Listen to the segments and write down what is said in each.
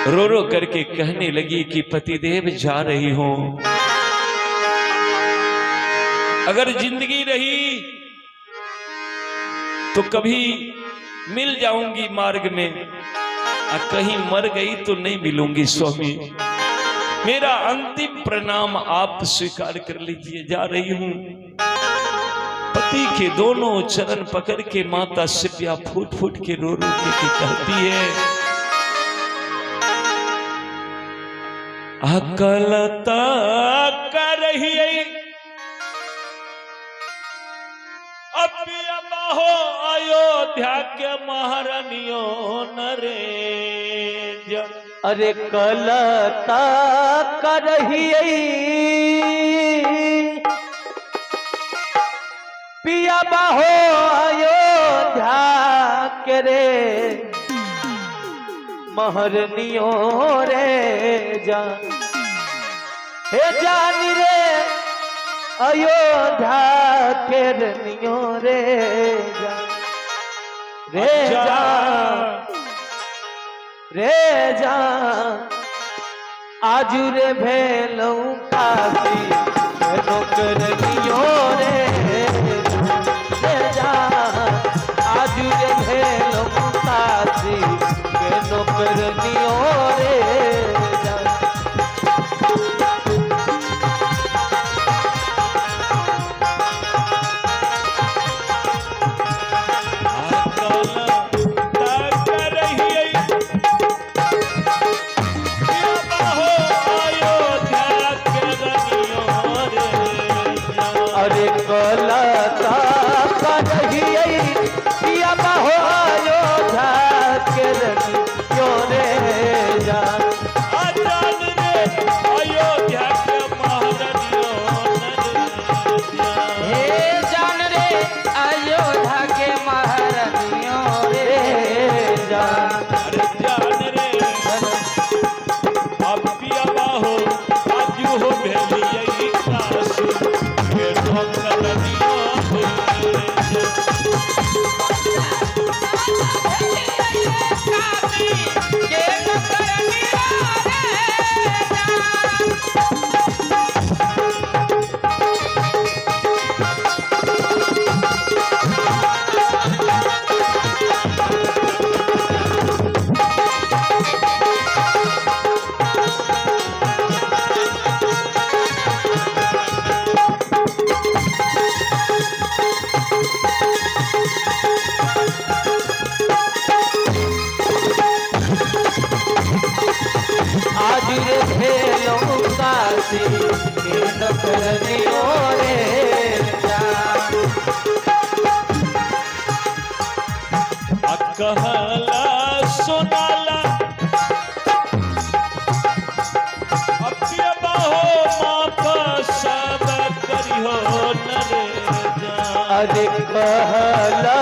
रो रो करके कहने लगी कि पतिदेव जा रही हूं, अगर जिंदगी रही तो कभी मिल जाऊंगी मार्ग में, और कहीं मर गई तो नहीं मिलूंगी स्वामी। मेरा अंतिम प्रणाम आप स्वीकार कर लीजिए, जा रही हूं। पति के दोनों चरण पकड़ के माता शिव्या फूट फूट के रो रो के कहती है, अकलता कर रही हो अयोध्या के महारानियों नरेज। अरे कलता कर रही पिया बाहो अयोध्या के रे महरनियों रे जान, हे जान रे अयोध्या के रनियों रे जान, रे जान रे जान, आजू रे भेलौ काशी नौकरनियों रे जान, आजू रे भेलौ काशी नौकरनियों रे जान। कहला सुनाला अपिया बाहो माफ सब करियो नरे जान। अरे कहला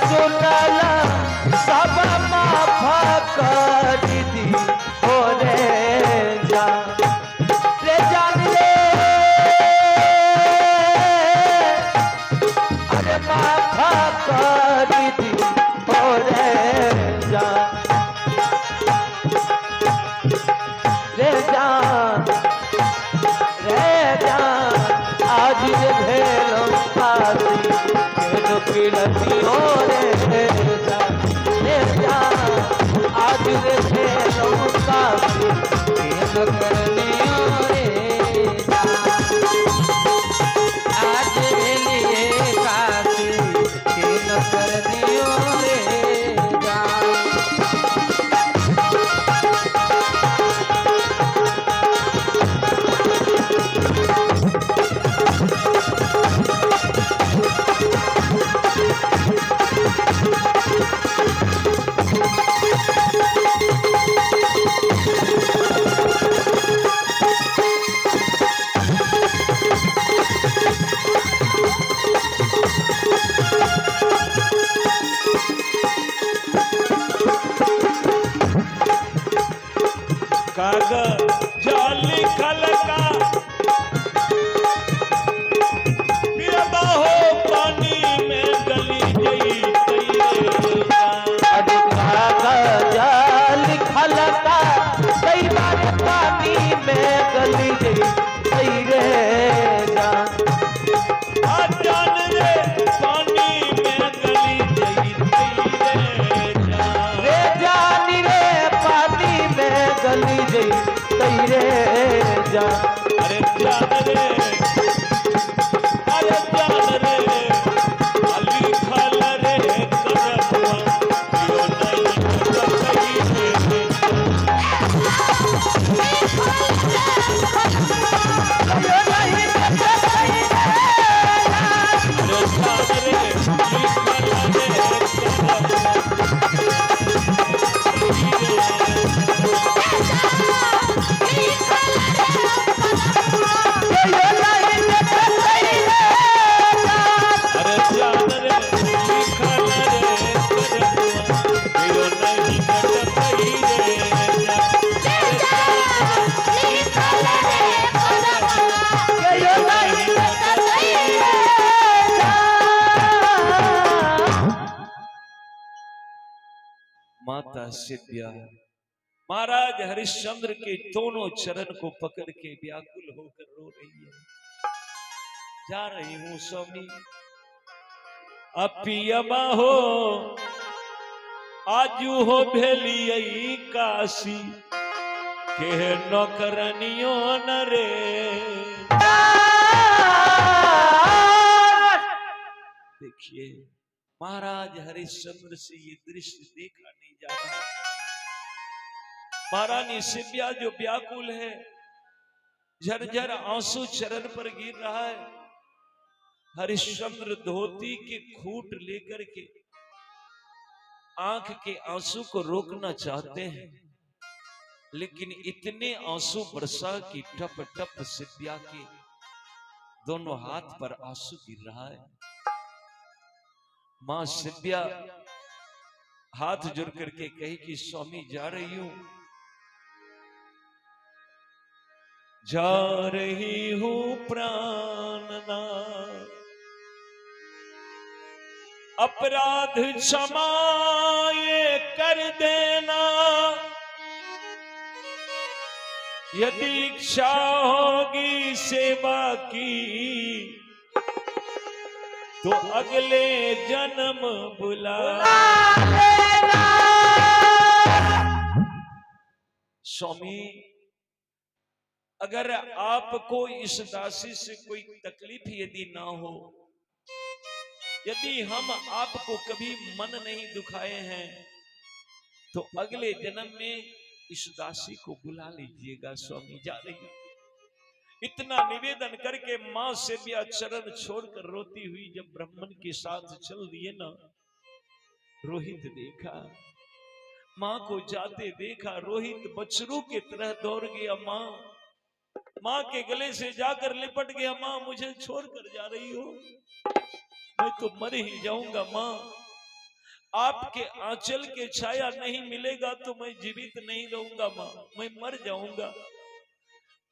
सुनाला सब माफ कर दी हो रे जान, रे जान रे अरे माफ कर दी आज रे भेलौ काशी नौकरनियों रे आज भेलिए काशी के नौकरनियों रे कागज लिखल का पिया बाहो पानी में गली गई कागज लिखल का रे जा अरे जान रे अली खल रे करमवा यो नहीं कतई रे माता सिद्धिया महाराज हरिश्चंद्र के दोनों चरण को पकड़ के व्याकुल होकर रो रही है। जा रही हूं स्वामी अपियमा हो आजू हो भेलियई काशी के नौकरनियो न रे। देखिए महाराज हरिश्चंद्र से ये दृश्य देखा नहीं जा रहा। महारानी सिब्या जो व्याकुल है, झरझर आंसू चरण पर गिर रहा है। हरिश्चंद्र धोती के खूंट लेकर के आंख के आंसू को रोकना चाहते हैं, लेकिन इतने आंसू बरसा कि टप टप सिब्या के दोनों हाथ पर आंसू गिर रहा है। मां सिब्या हाथ जोड़ करके कही कि स्वामी जा रही हूं, जा रही हूं प्राणनाथ, अपराध क्षमा ये कर देना, यदि इच्छा होगी सेवा की तो अगले जन्म बुला लेना। स्वामी अगर आपको इस दासी से कोई तकलीफ यदि ना हो, यदि हम आपको कभी मन नहीं दुखाए हैं, तो अगले जन्म में इस दासी को बुला लीजिएगा। स्वामी जा रही है। इतना निवेदन करके मां सिब्या चरण छोड़कर रोती हुई जब ब्राह्मण के साथ चल दिए ना, रोहित देखा, मां को जाते देखा, रोहित बछरू की तरह दौड़ गया। मां के गले से जाकर लिपट गया। मां मुझे छोड़कर जा रही हो, मैं तो मर ही जाऊंगा। मां आपके आंचल के छाया नहीं मिलेगा तो मैं जीवित नहीं रहूंगा। मां मैं मर जाऊंगा।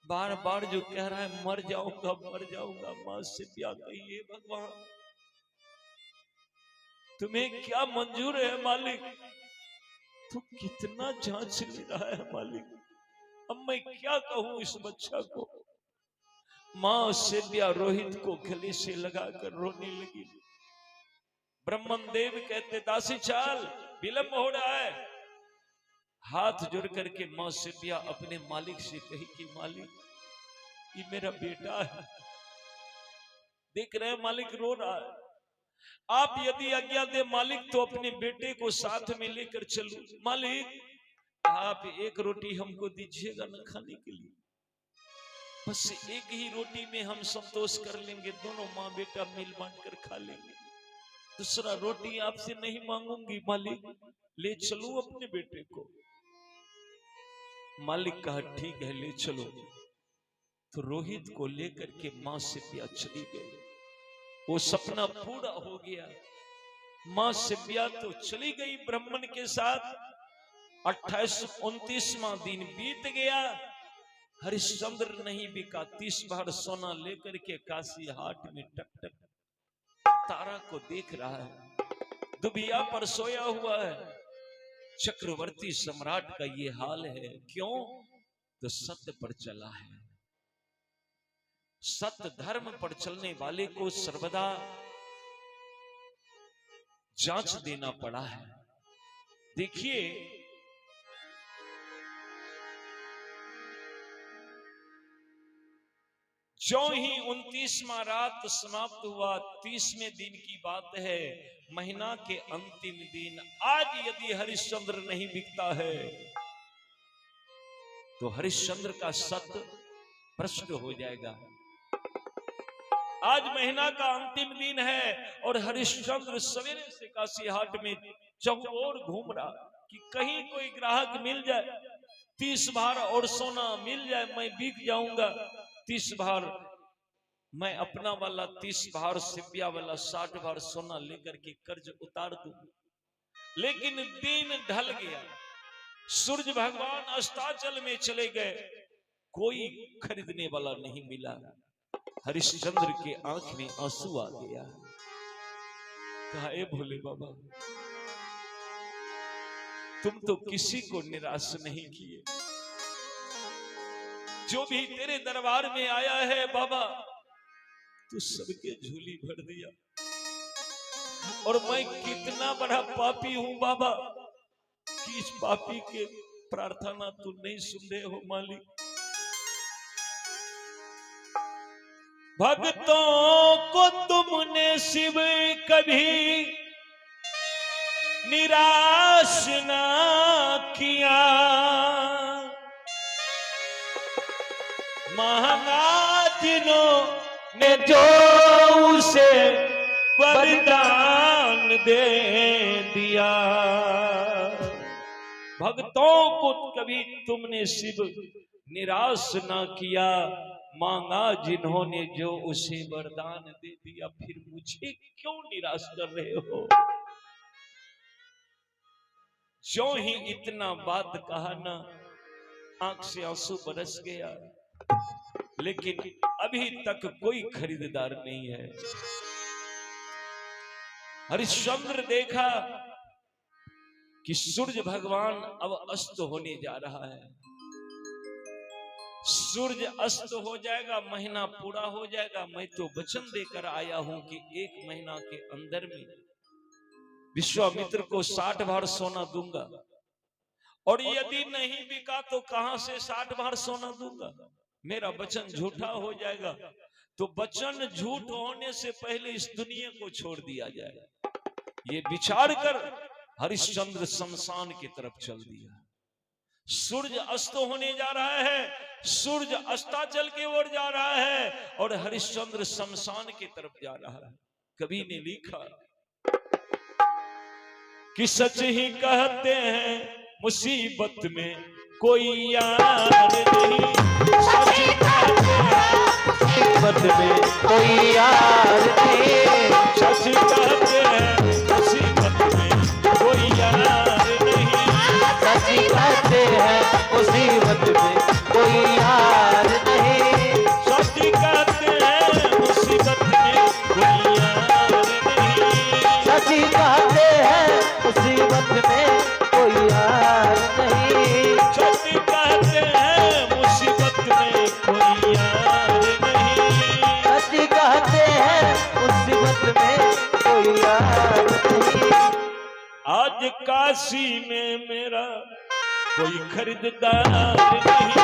बार बार जो कह रहा है मर जाऊंगा मर जाऊंगा। मां सिब्या कहिए भगवान तुम्हें क्या मंजूर है मालिक, तू कितना जांच ले रहा है मालिक, अब मैं क्या कहूं इस बच्चा को। मां सिब्या रोहित को गले से लगाकर रोने लगी। ब्रह्मन देव कहते दासी चाल विलंब हो रहा है। हाथ जोड़ करके मां सिब्या अपने मालिक से कही कि मालिक ये मेरा बेटा है, देख रहे हैं मालिक रो रहा है, आप यदि आज्ञा दे मालिक तो अपने बेटे को साथ में लेकर चलूं। मालिक आप एक रोटी हमको दीजिएगा ना खाने के लिए, बस एक ही रोटी में हम संतोष कर लेंगे, दोनों माँ बेटा मिल बांट कर खा लेंगे, दूसरा रोटी आपसे नहीं मांगूंगी मालिक, ले चलूं अपने बेटे को। मालिक कहा ठीक है ले चलो। तो रोहित को लेकर के मां सिब्या चली गई। वो सपना पूरा हो गया। मां सिब्या तो चली गई ब्राह्मण के साथ। 28-29वां दिन बीत गया। हरिश्चंद्र नहीं बिका, 30 बार सोना लेकर के काशी हाट में टक टक तारा को देख रहा है। दुबिया पर सोया हुआ है। चक्रवर्ती सम्राट का ये हाल है, क्यों? तो सत्य पर चला है। सत्य धर्म पर चलने वाले को सर्वदा जांच देना पड़ा है। देखिए जो ही 29वां रात समाप्त हुआ, 30वें दिन की बात है, महीना के अंतिम दिन। आज यदि हरिश्चंद्र नहीं बिकता है तो हरिश्चंद्र का सत भ्रष्ट हो जाएगा। आज महीना का अंतिम दिन है और हरिश्चंद्र सवेरे से काशी हाट में चौकोर घूम रहा कि कहीं कोई ग्राहक मिल जाए, 30 भार और सोना मिल जाए, मैं बिक जाऊंगा। 30 भार मैं अपना वाला, 30 भार सिपिया वाला, 60 भार सोना लेकर के कर्ज उतार दूं। लेकिन दिन ढल गया, सूरज भगवान अस्ताचल में चले गए, कोई खरीदने वाला नहीं मिला। हरिश्चंद्र के आंख में आंसू आ गया। कहा, ए भोले बाबा, तुम तो किसी को निराश नहीं किए। जो भी तेरे दरबार में आया है बाबा, तू सबके झोली भर दिया। और मैं कितना बड़ा पापी हूं बाबा कि इस पापी के प्रार्थना तू नहीं सुन रहे हो मालिक। भक्तों को तुमने शिव कभी निराश ना किया, महाराजनों ने जो उसे वरदान दे दिया। भक्तों को कभी तुमने शिव निराश ना किया, मांगा जिन्होंने जो उसे वरदान दे दिया। फिर मुझे क्यों निराश कर रहे हो? जो ही इतना बात कहा ना, आंख से आंसू बरस गया। लेकिन अभी तक कोई खरीदार नहीं है। हरिश्चंद्र देखा कि सूरज भगवान अब अस्त होने जा रहा है। सूरज अस्त हो जाएगा, महीना पूरा हो जाएगा। मैं तो वचन देकर आया हूं कि 1 महीना के अंदर में विश्वामित्र को 60 भार सोना दूंगा, और यदि नहीं बिका तो कहां से 60 भार सोना दूंगा? मेरा वचन झूठा हो जाएगा। तो वचन झूठ होने से पहले इस दुनिया को छोड़ दिया जाए, ये विचार कर हरिश्चंद्र शमशान की तरफ चल दिया। सूरज अस्त होने जा रहा है, सूरज अस्ताचल की ओर जा रहा है और हरिश्चंद्र शमशान की तरफ जा रहा है। कवि ने लिखा कि सच ही कहते हैं मुसीबत में कोई यार नहीं, सच कहते हैं मुसीबत में कोई यार नहीं, सच कहते हैं मुसीबत में कोई यार नहीं, सच कहते हैं मुसीबत में कोई यार नहीं, सच कहते हैं मुसीबत में कोई यार नहीं, सच कहते हैं मुसीबत में कोई यार नहीं, सच कहते हैं मुसीबत में कोई यार नहीं, सच कहते हैं मुसीबत में कोई यार नहीं। आज काशी में मेरा कोई खरीदार नहीं,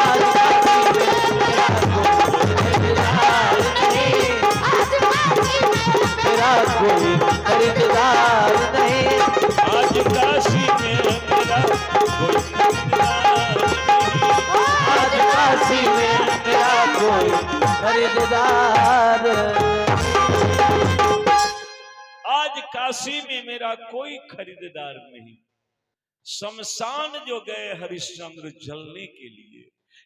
आज काशी में मेरा कोई खरीदार नहीं, मेरा कोई खरीदार नहीं, आज काशी में मेरा कोई खरीदार नहीं, आज काशी में मेरा कोई खरीदार आज काशी में मेरा कोई खरीदार नहीं। शमशान जो गए हरिश्चंद्र जलने के लिए,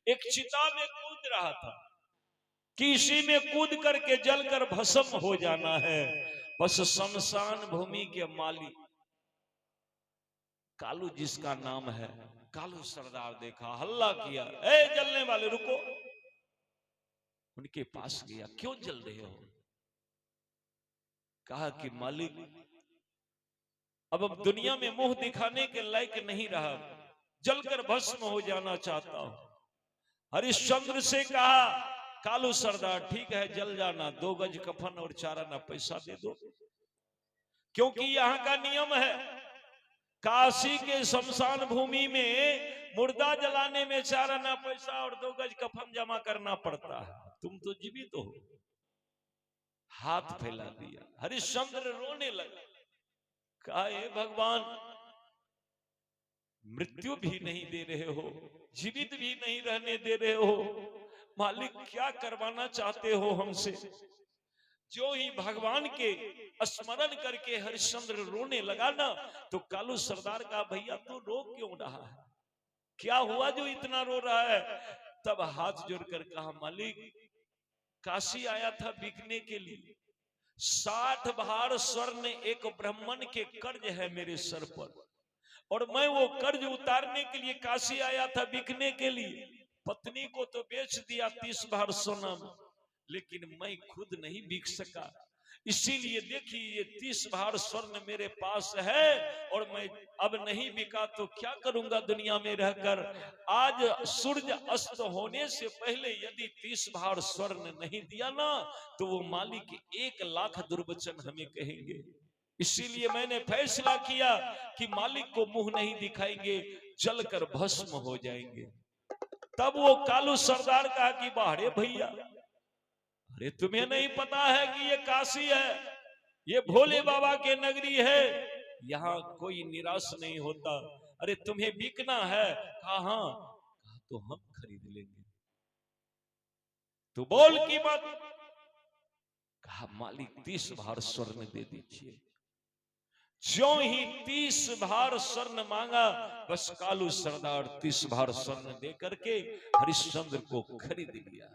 एक चिता में कूद रहा था कि इसी में कूद करके जलकर भस्म हो जाना है। बस शमशान भूमि के मालिक कालू, जिसका नाम है कालू सरदार, देखा, हल्ला किया, ए जलने वाले रुको। उनके पास गया, क्यों जल रहे हो? कहा कि मालिक, अब दुनिया में मुंह दिखाने के लायक नहीं रहा, जलकर भस्म हो जाना चाहता हूं। हरिश्चंद्र से कहा, कालू सरदार ठीक है जल जाना, 2 गज कफन और 4 आना पैसा दे दो, क्योंकि यहाँ का नियम है काशी के शमशान भूमि में मुर्दा जलाने में 4 आना पैसा और 2 गज कफन जमा करना पड़ता है। तुम तो जीवित हो। हाथ फैला दिया, हरिश्चंद्र रोने लगा, कहा हे भगवान, मृत्यु भी नहीं दे रहे हो, जीवित भी नहीं रहने दे रहे हो, मालिक क्या करवाना चाहते हो हमसे। जो ही भगवान के स्मरण करके हरिश्चंद्र रोने लगा ना, तो कालू सरदार का भैया तू रो क्यों रहा है, क्या हुआ जो इतना रो रहा है। तब हाथ जोड़कर कहा, मालिक काशी आया था बिकने के लिए, 60 भार स्वर्ण एक ब्राह्मण के कर्ज है मेरे सर पर, और मैं वो कर्ज उतारने के लिए काशी आया था बिकने के लिए। पत्नी को तो बेच दिया 30 भार सोना में, लेकिन मैं खुद नहीं बिक सका, इसीलिए देखिए ये 30 भार स्वर्ण मेरे पास है, और मैं अब नहीं बिका तो क्या करूंगा दुनिया में रहकर। आज सूर्य अस्त होने से पहले यदि 30 भार स्वर्ण नहीं दिया ना, तो वो मालिक 1 लाख दुर्वचन हमें कहेंगे। इसीलिए मैंने फैसला किया कि मालिक को मुंह नहीं दिखाएंगे, जलकर भस्म हो जाएंगे। तब वो कालू सरदार कहा कि बाहरे भैया, अरे तुम्हें नहीं पता है कि ये काशी है, ये भोले बाबा के नगरी है, यहाँ कोई निराश नहीं होता। अरे तुम्हें बिकना है? कहा हाँ। कहा तो हम खरीद लेंगे, तो बोल कीमत। कहा मालिक 30 भार स्वर्ण दे दीजिए। जो ही 30 भार स्वर्ण मांगा, बस कालू सरदार 30 भार स्वर्ण दे करके हरिश्चंद्र को खरीद लिया।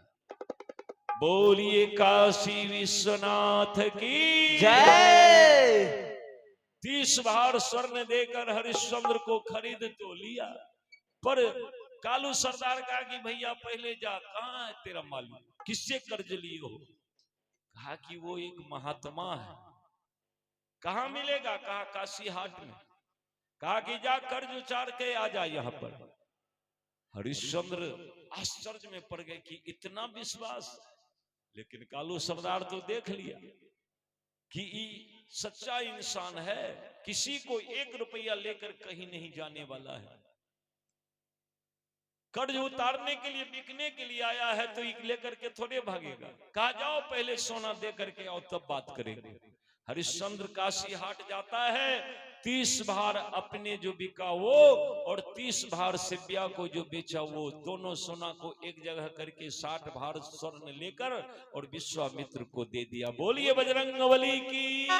बोलिए काशी विश्वनाथ की जय। 30 भार स्वर्ण देकर हरिश्चंद्र को खरीद तो लिया, पर कालू सरदार कहा कि भैया पहले जा, कहाँ है तेरा मालिक, किससे कर्ज लिए हो। कहा कि वो एक महात्मा है। कहाँ मिलेगा? कहा काशी हाट में। कहा कि जा कर्ज उचार के आ जा यहाँ पर। हरिश्चंद्र आश्चर्य में पड़ गए कि इतना विश्वास, लेकिन कालू सरदार तो देख लिया कि सच्चा इंसान है, किसी को 1 रुपया लेकर कहीं नहीं जाने वाला है। कर्ज उतारने के लिए, बिकने के लिए आया है, तो लेकर के थोड़े भागेगा। कहा जाओ पहले सोना दे करके आओ, तब बात करेंगे। हरिश्चंद्र काशी हाट जाता है, 30 भार अपने जो बिका वो, और 30 भार सिव्या को जो बेचा वो, दोनों सोना को एक जगह करके 60 भार स्वर्ण लेकर और विश्वामित्र को दे दिया। बोलिए बजरंगबली की।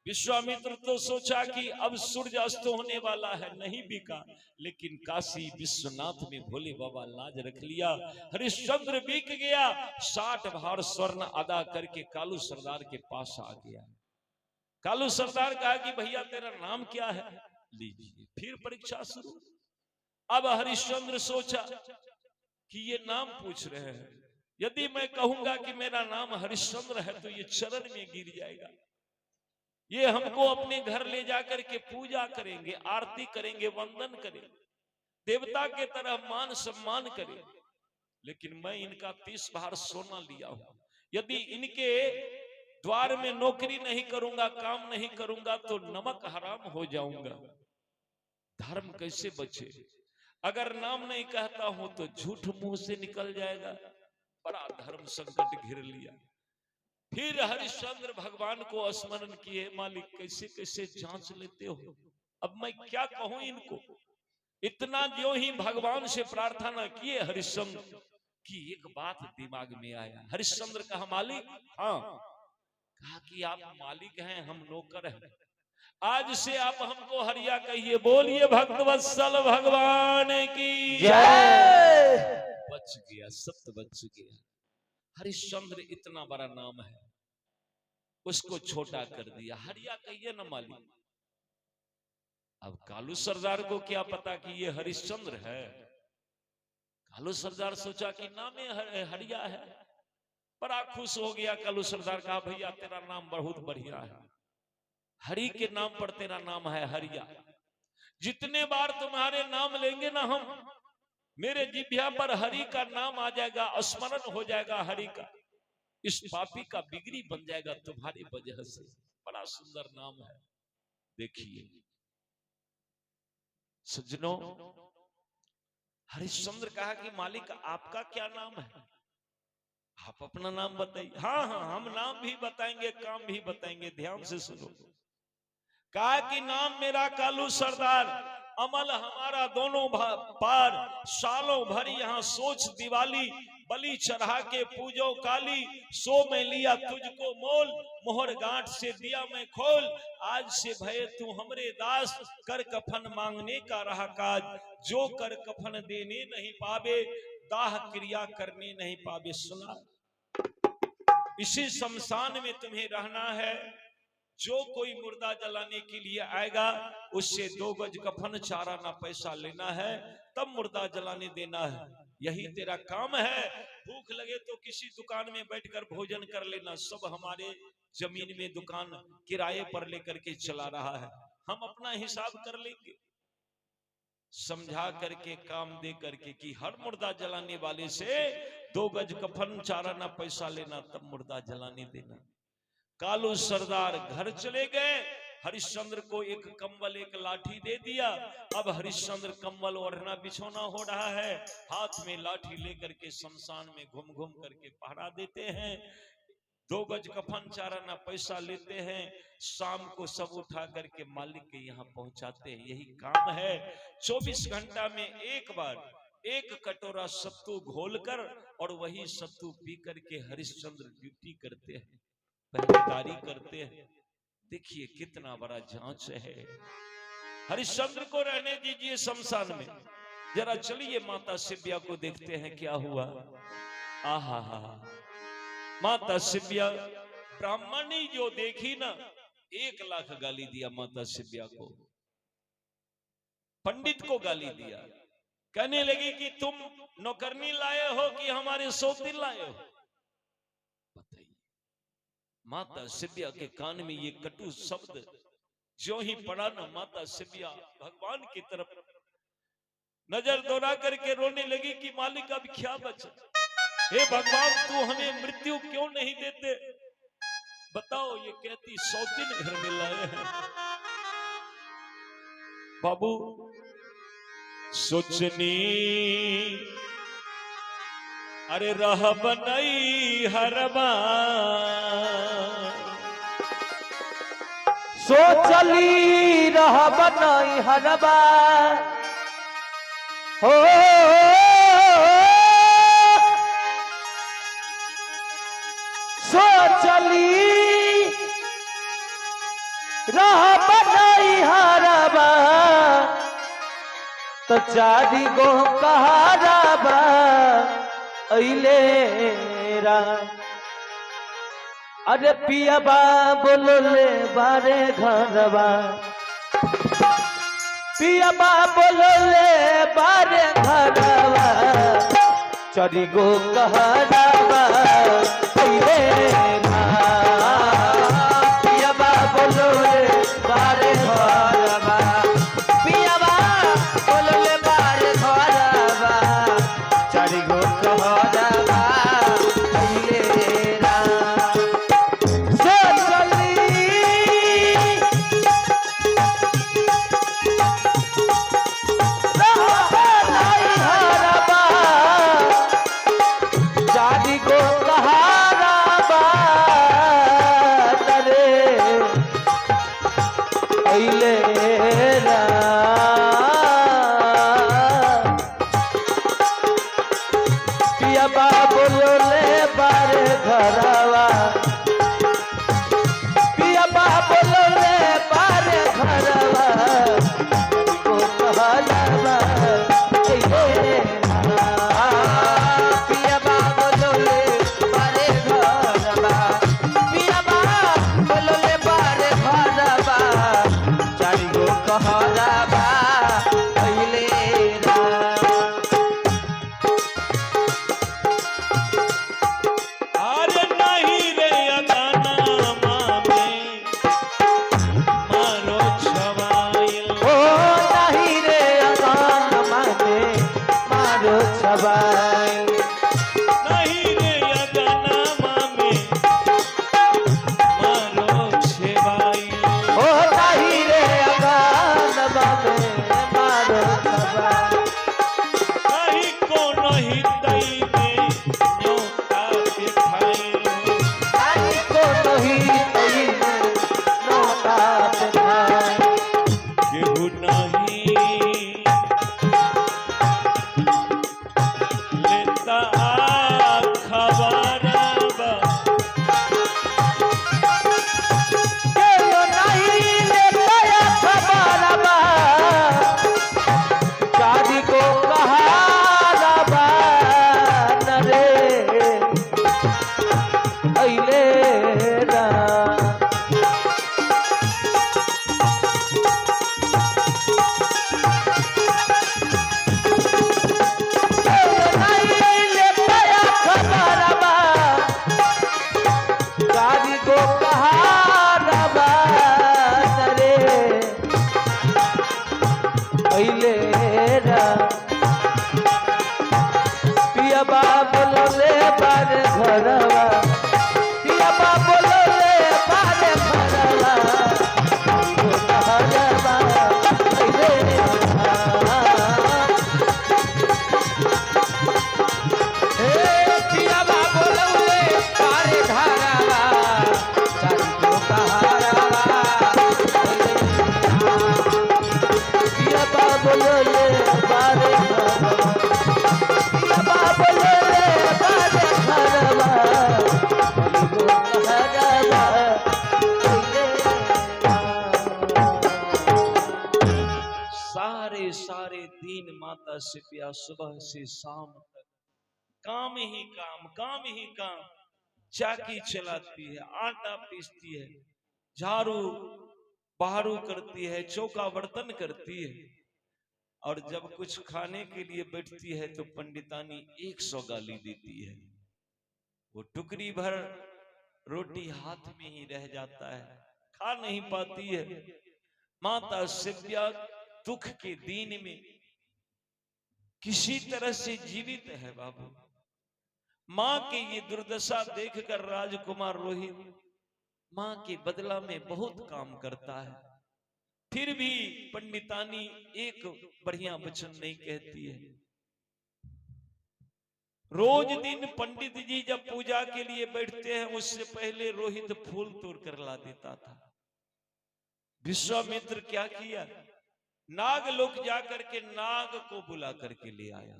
विश्वामित्र तो सोचा कि अब सूर्य अस्त होने वाला है, नहीं बिका, लेकिन काशी विश्वनाथ में भोले बाबा लाज रख लिया। हरिश्चंद्र बिक गया, 60 भार स्वर्ण अदा करके कालू सरदार के पास आ गया। कालू सरदार कहा कि भैया तेरा नाम क्या है, लीजिए। फिर परीक्षा शुरू। अब हरिश्चंद्र सोचा कि ये नाम पूछ रहे हैं, यदि मैं कहूंगा कि मेरा नाम हरिश्चंद्र है तो ये चरण में गिर जाएगा, ये हमको अपने घर ले जाकर के पूजा करेंगे, आरती करेंगे, वंदन करेंगे, देवता के तरह मान सम्मान करेंगे, लेकिन मैं इनका 30 भार सोना लिया हूं, यदि इनके द्वार में नौकरी नहीं करूंगा, काम नहीं करूंगा, तो नमक हराम हो जाऊंगा, धर्म कैसे बचे। अगर नाम नहीं कहता हूं तो झूठ मुंह से निकल जाएगा। बड़ा धर्म संकट घिर लिया। फिर हरिश्चंद्र भगवान को स्मरण किए, मालिक कैसे कैसे जांच लेते हो, अब मैं क्या कहूं इनको। इतना जो ही भगवान से प्रार्थना किए हरिश्चंद्र की एक बात दिमाग में आया। हरिश्चंद्र कहा मालिक, हाँ। कहा कि आप मालिक हैं, हम नौकर हैं, आज से आप हमको हरिया कहिए। बोलिए भक्तवत्सल भगवान की जय। बच गया, सत्य बच गया। हरिश्चंद्र इतना बड़ा नाम है, उसको छोटा कर दिया, हरिया कहिए न मालिक। अब कालू सरदार को क्या पता कि ये हरिश्चंद्र है। कालू सरदार सोचा कि नाम हरिया है, बड़ा खुश हो गया। कालू सरदार कहा भैया तेरा नाम बहुत बढ़िया है, हरि के नाम पर तेरा नाम है हरिया। जितने बार तुम्हारे नाम लेंगे ना हम, मेरे जिह्वा पर हरि का नाम आ जाएगा, स्मरण हो जाएगा हरि का, इस पापी का बिगड़ी बन जाएगा तुम्हारी वजह से। बड़ा सुंदर नाम है। देखिए सज्जनों, हरिश्चंद्र कहा कि मालिक आपका क्या नाम है, आप अपना नाम बताइए। हाँ हाँ हम नाम भी बताएंगे काम भी बताएंगे, ध्यान से सुनो। कहा कि नाम मेरा कालू सरदार, अमल हमारा दोनों पार, सालों भर यहाँ सोच दिवाली, बलि चढ़ा के पूजो काली, सो मैं लिया तुझको मोल, मोहर गांठ से दिया मैं खोल, आज से भय तू हमरे दास, कर कफन मांगने का रहा काज, जो कर कफन देने नहीं पावे, दाह क्रिया करने नहीं पावे। सुना, इसी शमशान में तुम्हें रहना है, जो कोई मुर्दा जलाने के लिए आएगा उससे 2 गज कफन चारा ना पैसा लेना है, तब मुर्दा जलाने देना है, यही तेरा काम है। भूख लगे तो किसी दुकान में बैठकर भोजन कर लेना, सब हमारे जमीन में दुकान किराए पर लेकर के चला रहा है, हम अपना हिसाब कर लेंगे। समझा करके काम दे करके कि हर मुर्दा जलाने वाले से 2 गज कफन चारा ना पैसा लेना, तब मुर्दा जलाने देना। कालू सरदार घर चले गए, हरिश्चंद्र को एक कंबल एक लाठी दे दिया। अब हरिश्चंद्र कंबल ओढ़ना बिछोना हो रहा है, हाथ में लाठी लेकर के शमशान में घूम घूम करके पहरा देते हैं, 2 गज कफन चारा ना पैसा लेते हैं, शाम को सब उठा करके मालिक के यहाँ पहुंचाते हैं। यही काम है। 24 घंटा में एक बार 1 कटोरा सत्तू घोलकर और वही सत्तू पी करके हरिश्चंद्र ड्यूटी करते हैं, पहरेदारी करते हैं। देखिए कितना बड़ा जांच है। हरिश्चंद्र को रहने दीजिए शमशान में, जरा चलिए माता शिव्या को देखते हैं क्या हुआ। आहा हा, माता शिव्या ब्राह्मणी जो देखी ना, 1 लाख गाली दिया माता शिव्या को, पंडित को गाली दिया, कहने लगी कि तुम नौकरनी लाए हो कि हमारे सौतीन लाए हो। माता शिव्या के कान में ये कटु शब्द जो ही पड़ा ना, माता शिव्या भगवान की तरफ नजर दौड़ा करके रोने लगी कि मालिक अब क्या बचा, हे भगवान तू हमें मृत्यु क्यों नहीं देते, बताओ। ये कहती सौतीन घर में लाए हैं। बाबू सोचनी अरे रह बनई हरबा, सोचली रह बनई हरबा, हो सोचली रह बनई हरबा, तो 4 गो कहारबा अइले रा। अरे पियाबा बोलले बारे घरबा, पियाबा बोलले बारे घरबा, 4 गो कहारबा अइले रा। पियाबा बोलले बारे घरबा, पियाबा बोलले बारे घरबा, 4 गो कहारबा अइले रा। अरे नहीं कैले राम पिया बोलो ले बारे घरवा पिया बोलो ले बारे घरवा घरवा कैले पिया बोलो ले बारे घरवा चारी को कहारवा पिया बोलो ले बारे सारे दिन माता से पिया सुबह से शाम तक काम ही काम चाकी चलाती है, आटा पीसती है, झाड़ू बहारू करती है, चौका बर्तन करती है, और जब कुछ खाने के लिए बैठती है तो पंडितानी 100 गाली देती है। वो टुकड़ी भर रोटी हाथ में ही रह जाता है, खा नहीं पाती है। माता शिव्या दुख के दिन में किसी तरह से जीवित है बाबू। मां के ये दुर्दशा देखकर राजकुमार रोहित मां के बदला में बहुत काम करता है, फिर भी पंडितानी एक बढ़िया वचन नहीं कहती है। रोज दिन पंडित जी जब पूजा के लिए बैठते हैं उससे पहले रोहित फूल तोड़ कर ला देता था। विश्वामित्र क्या किया, नाग लोक जाकर के नाग को बुला करके ले आया,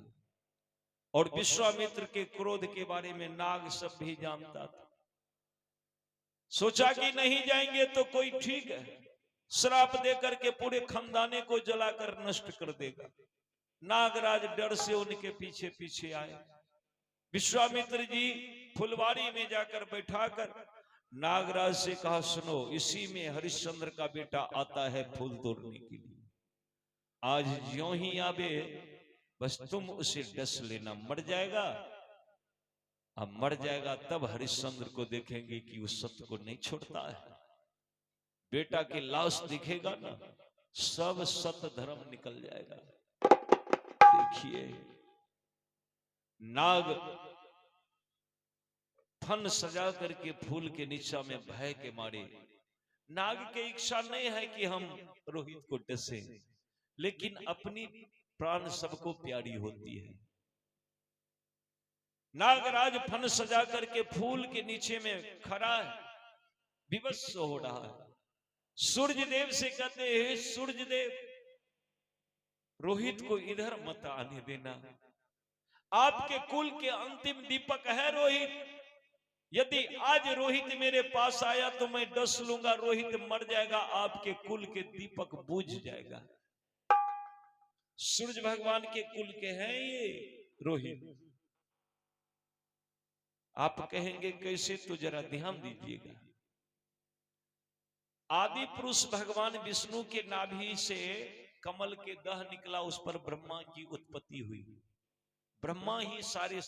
और विश्वामित्र के क्रोध के बारे में नाग सब भी जानता था। सोचा कि नहीं जाएंगे तो कोई ठीक है, श्राप देकर के पूरे खानदाने को जलाकर नष्ट कर देगा। नागराज डर से उनके पीछे पीछे आए। विश्वामित्र जी फुलवारी में जाकर बैठाकर नागराज से कहा, सुनो, इसी में हरिश्चंद्र का बेटा आता है फूल तोड़ने के लिए। आज ज्यों ही आवे बस तुम उसे डस लेना, मर जाएगा। अब मर जाएगा तब हरिश्चंद्र को देखेंगे कि उस सत्य को नहीं छोड़ता है। बेटा की लाश दिखेगा ना, सब सत्य धर्म निकल जाएगा। देखिए, नाग फन सजा करके फूल के नीचा में भय के मारे, नाग की इच्छा नहीं है कि हम रोहित को डसे, लेकिन अपनी प्राण सबको प्यारी होती है। नागराज फन सजा करके फूल के नीचे में खड़ा है, विवश हो रहा है। सूर्य देव से कहते हैं, सूर्य देव, रोहित को इधर मत आने देना। आपके कुल के अंतिम दीपक है रोहित। यदि आज रोहित मेरे पास आया तो मैं डस लूंगा, रोहित मर जाएगा, आपके कुल के दीपक बुझ जाएगा। सूर्य भगवान के कुल के हैं ये रोहित। आप कहेंगे कैसे, तो जरा ध्यान दीजिएगा। आदि पुरुष भगवान विष्णु के नाभि से कमल के दह निकला, उस पर ब्रह्मा की उत्पत्ति हुई। ब्रह्मा ही सारे